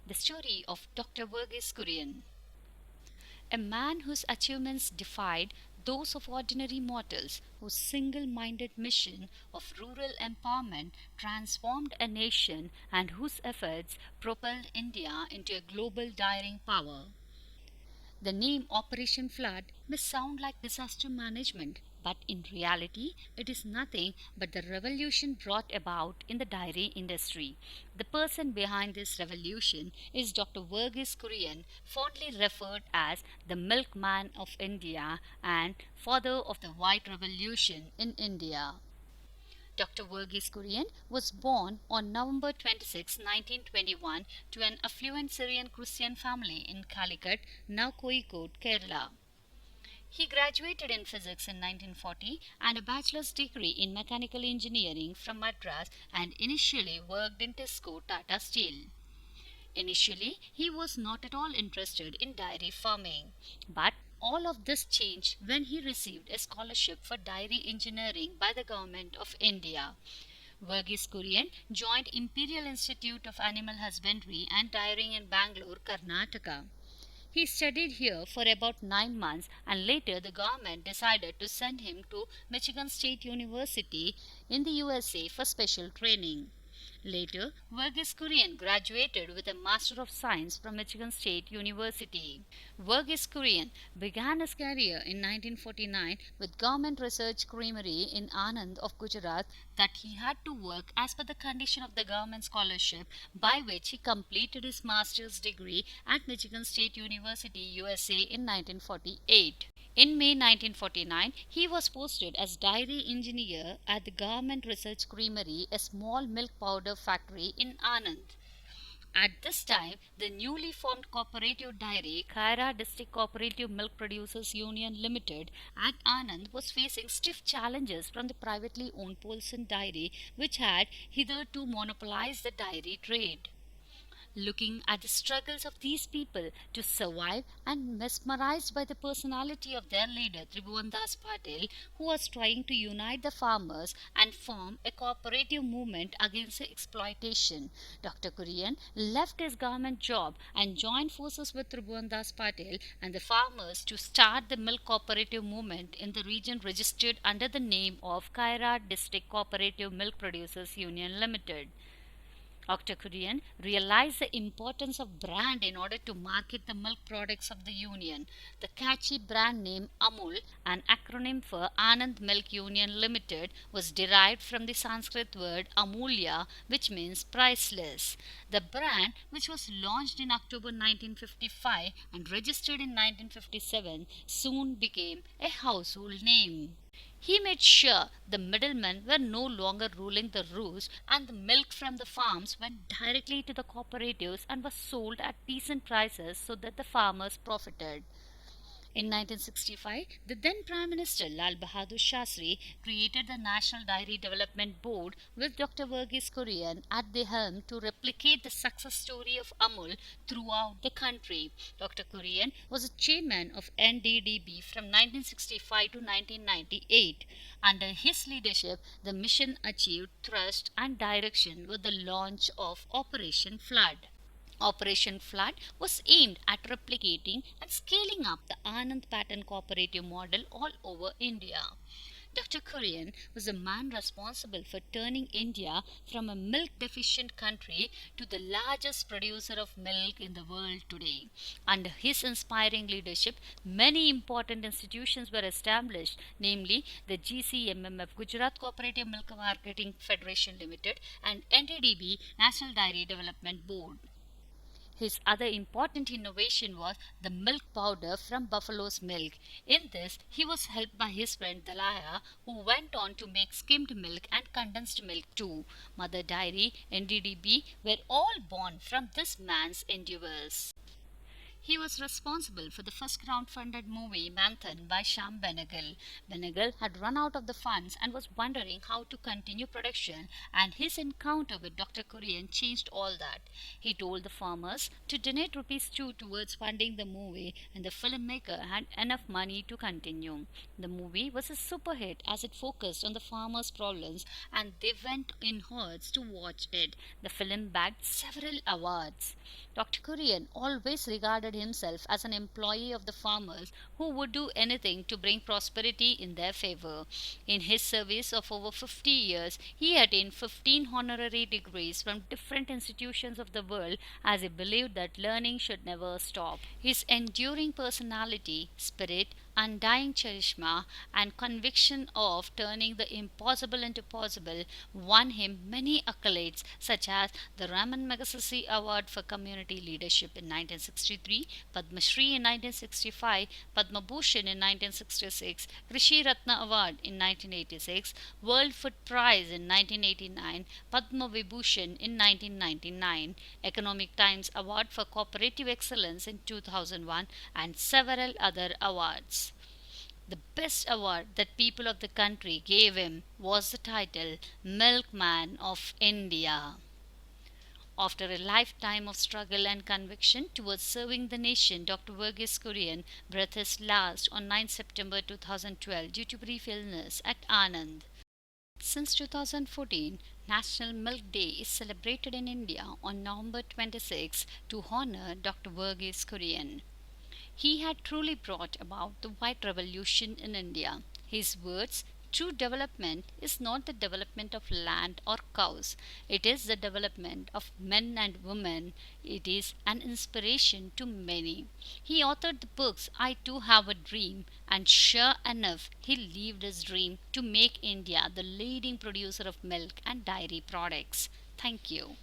The story of Dr. Verghese Kurien, a man whose achievements defied those of ordinary mortals, whose single minded mission of rural empowerment transformed a nation, and whose efforts propelled India into a global daring power. The name Operation Flood may sound like disaster management, but in reality, it is nothing but the revolution brought about in the dairy industry. The person behind this revolution is Dr. Verghese Kurien, fondly referred as the Milkman of India and father of the White Revolution in India. Dr. Verghese Kurien was born on November 26, 1921, to an affluent Syrian Christian family in Calicut, now Kozhikode, Kerala. He graduated in physics in 1940 and a bachelor's degree in mechanical engineering from Madras, and initially worked in Tisco Tata Steel. Initially, he was not at all interested in dairy farming, but all of this changed when he received a scholarship for dairy engineering by the Government of India. Varghese Kurien joined Imperial Institute of Animal Husbandry and Dairying in Bangalore, Karnataka. He studied here for about 9 months, and later the government decided to send him to Michigan State University in the USA for special training. Later, Varghese Kurien graduated with a Master of Science from Michigan State University. Varghese Kurien began his career in 1949 with Government Research Creamery in Anand of Gujarat, that he had to work as per the condition of the government scholarship, by which he completed his master's degree at Michigan State University, USA in 1948. In May 1949, he was posted as dairy engineer at the Government Research Creamery, a small milk powder factory in Anand. At this time, the newly formed cooperative dairy, Khaira District Cooperative Milk Producers Union Limited at Anand, was facing stiff challenges from the privately owned Polson Dairy, which had hitherto monopolized the dairy trade. Looking at the struggles of these people to survive, and mesmerized by the personality of their leader Tribhuvandas Patil, who was trying to unite the farmers and form a cooperative movement against exploitation, Dr. Kurien left his government job and joined forces with Tribhuvandas Patil and the farmers to start the milk cooperative movement in the region, registered under the name of Khaira District Cooperative Milk Producers Union Limited. Dr. Kurien realized the importance of brand in order to market the milk products of the union. The catchy brand name Amul, an acronym for Anand Milk Union Limited, was derived from the Sanskrit word Amulya, which means priceless. The brand, which was launched in October 1955 and registered in 1957, soon became a household name. He made sure the middlemen were no longer ruling the roost, and the milk from the farms went directly to the cooperatives and was sold at decent prices so that the farmers profited. In 1965, the then Prime Minister Lal Bahadur Shastri created the National Dairy Development Board with Dr. Verghese Kurien at the helm to replicate the success story of Amul throughout the country. Dr. Kurien was a chairman of NDDB from 1965 to 1998. Under his leadership, the mission achieved thrust and direction with the launch of Operation Flood. Operation Flood was aimed at replicating and scaling up the Anand pattern cooperative model all over India. Dr. Kurien was the man responsible for turning India from a milk deficient country to the largest producer of milk in the world today. Under his inspiring leadership, many important institutions were established, namely the GCMMF, Gujarat Cooperative Milk Marketing Federation Limited, and NDDB, National Dairy Development Board. His other important innovation was the milk powder from buffalo's milk. In this, he was helped by his friend Dalaya, who went on to make skimmed milk and condensed milk too. Mother Dairy, NDDB were all born from this man's endeavors. He was responsible for the first crowd-funded movie Manthan by Sham Benegal. Benegal had run out of the funds and was wondering how to continue production, and his encounter with Dr. Kurien changed all that. He told the farmers to donate rupees 2 towards funding the movie, and the filmmaker had enough money to continue. The movie was a super hit as it focused on the farmers' problems, and they went in hordes to watch it. The film bagged several awards. Dr. Kurian always regarded himself as an employee of the farmers who would do anything to bring prosperity in their favor. In his service of over 50 years, he attained 15 honorary degrees from different institutions of the world as he believed that learning should never stop. His enduring personality, spirit, undying charisma, and conviction of turning the impossible into possible won him many accolades, such as the Raman Magsaysay Award for Community Leadership in 1963, Padma Shri in 1965, Padma Bhushan in 1966, Krishi Ratna Award in 1986, World Food Prize in 1989, Padma Vibhushan in 1999, Economic Times Award for Cooperative Excellence in 2001, and several other awards. The best award that people of the country gave him was the title Milkman of India. After a lifetime of struggle and conviction towards serving the nation, Dr. Verghese Kurien breathed his last on 9 September 2012 due to brief illness at Anand. Since 2014, National Milk Day is celebrated in India on November 26 to honor Dr. Verghese Kurien. He had truly brought about the white revolution in India. His words, true development is not the development of land or cows. It is the development of men and women. It is an inspiration to many. He authored the books I Too Have a Dream, and sure enough, he lived his dream to make India the leading producer of milk and dairy products. Thank you.